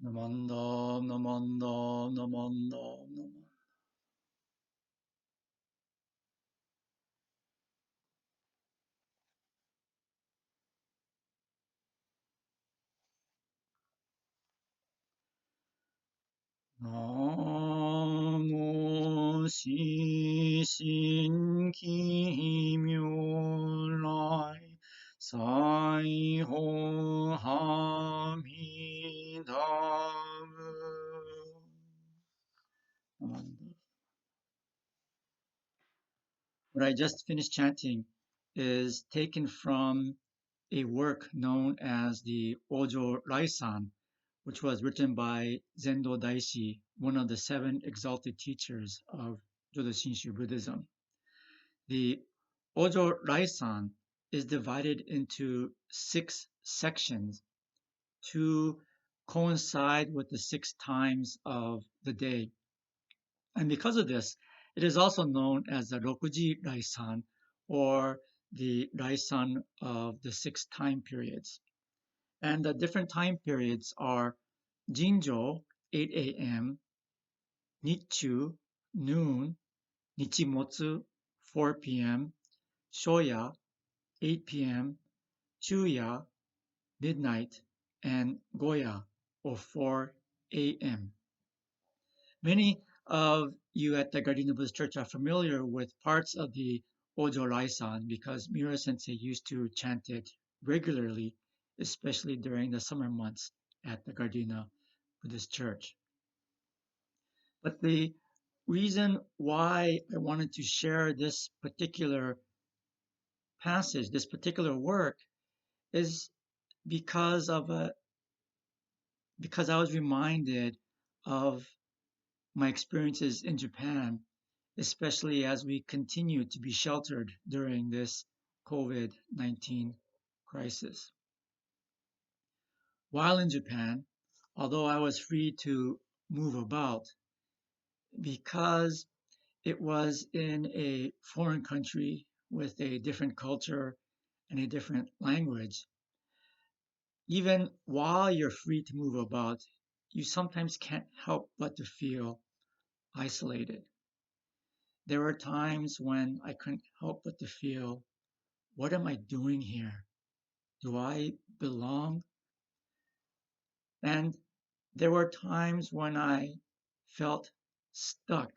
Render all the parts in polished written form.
Namandam, namandam, namandam, namandam. Namo Shishin Kimyolai Sai-ho Hamidamu. What I just finished chanting is taken from a work known as the Ojo Raisan, which was written by Zendo Daishi, one of the seven exalted teachers of Jodo Shinshu Buddhism. The Ojo Raisan is divided into 6 sections to coincide with the 6 times of the day. And because of this, it is also known as the Rokuji Raisan, or the Raisan of the 6 time periods. And the different time periods are Jinjo, 8 a.m., Nichu, noon, Nichimotsu, 4 p.m., Shoya, 8 p.m., Chuya, midnight, and Goya, or 4 a.m. Many of you at the Gardena Buddhist Church are familiar with parts of the Ojo Raisan because Miura Sensei used to chant it regularly, especially during the summer months at the Gardena Buddhist Church. But the reason why I wanted to share this particular passage, this particular work, is because of because I was reminded of my experiences in Japan, especially as we continue to be sheltered during this COVID-19 crisis. While in Japan, although I was free to move about, because it was in a foreign country with a different culture and a different language, even while you're free to move about, you sometimes can't help but to feel isolated. There were times when I couldn't help but to feel, what am I doing here? Do I belong? And there were times when I felt stuck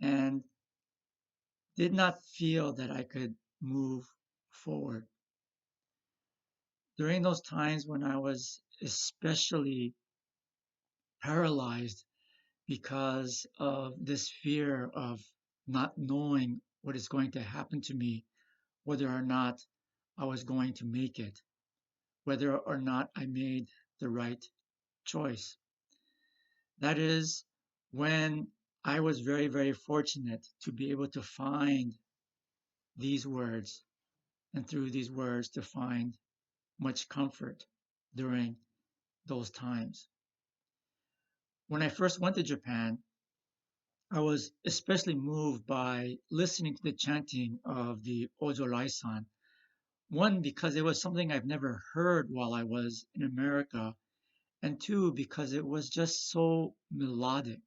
and did not feel that I could move forward. During those times when I was especially paralyzed because of this fear of not knowing what is going to happen to me, whether or not I was going to make it, whether or not I made the right choice. That is when I was very, very fortunate to be able to find these words, and through these words to find much comfort during those times. When I first went to Japan, I was especially moved by listening to the chanting of the Ojo Rai-san. One, because it was something I've never heard while I was in America, and two, because it was just so melodic.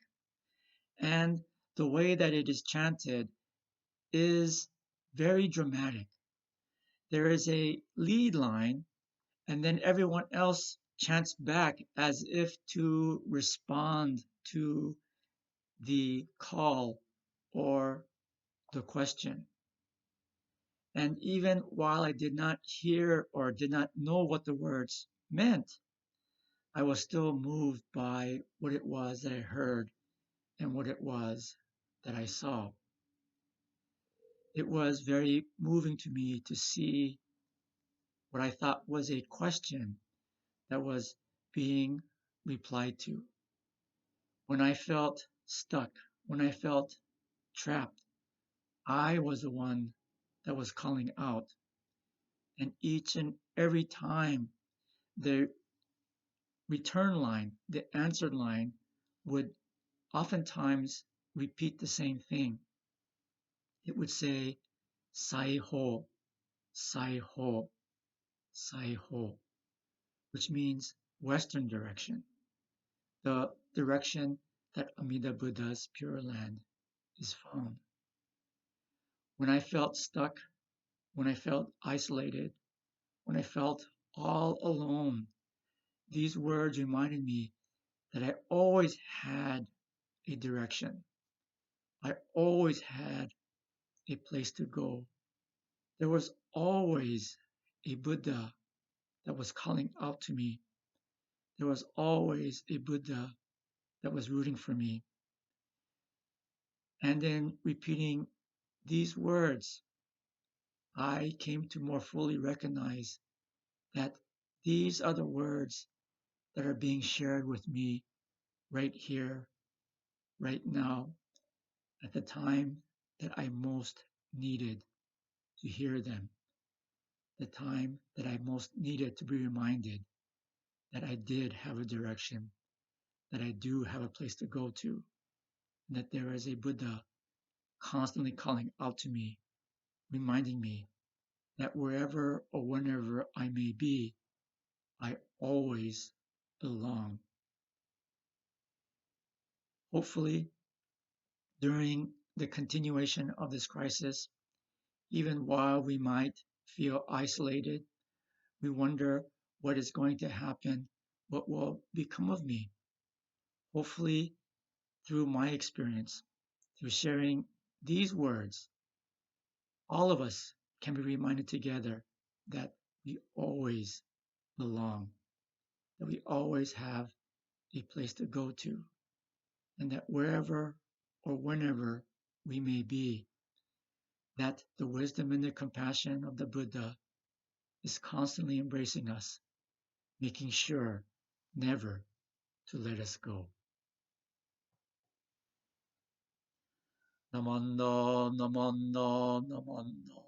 And the way that it is chanted is very dramatic. There is a lead line, and then everyone else chants back as if to respond to the call or the question. And even while I did not hear or did not know what the words meant, I was still moved by what it was that I heard and what it was that I saw. It was very moving to me to see what I thought was a question that was being replied to. When I felt stuck, when I felt trapped, I was the one that was calling out. And each and every time the return line, the answer line, would oftentimes repeat the same thing. It would say, Sai-ho, Sai-ho, Sai-ho, which means Western direction, the direction that Amida Buddha's Pure Land is found. When I felt stuck, when I felt isolated, when I felt all alone, these words reminded me that I always had a direction. I always had a place to go. There was always a Buddha that was calling out to me. There was always a Buddha that was rooting for me. And in repeating these words, I came to more fully recognize that these are the words that are being shared with me right here, right now, at the time that I most needed to hear them, the time that I most needed to be reminded that I did have a direction, that I do have a place to go to, and that there is a Buddha constantly calling out to me, reminding me that wherever or whenever I may be, I always belong. Hopefully, during the continuation of this crisis, even while we might feel isolated, we wonder what is going to happen, what will become of me. Hopefully, through my experience, through sharing these words, all of us can be reminded together that we always belong, that we always have a place to go to, and that wherever or whenever we may be, that the wisdom and the compassion of the Buddha is constantly embracing us, making sure never to let us go. Namanda, namanda, namanda.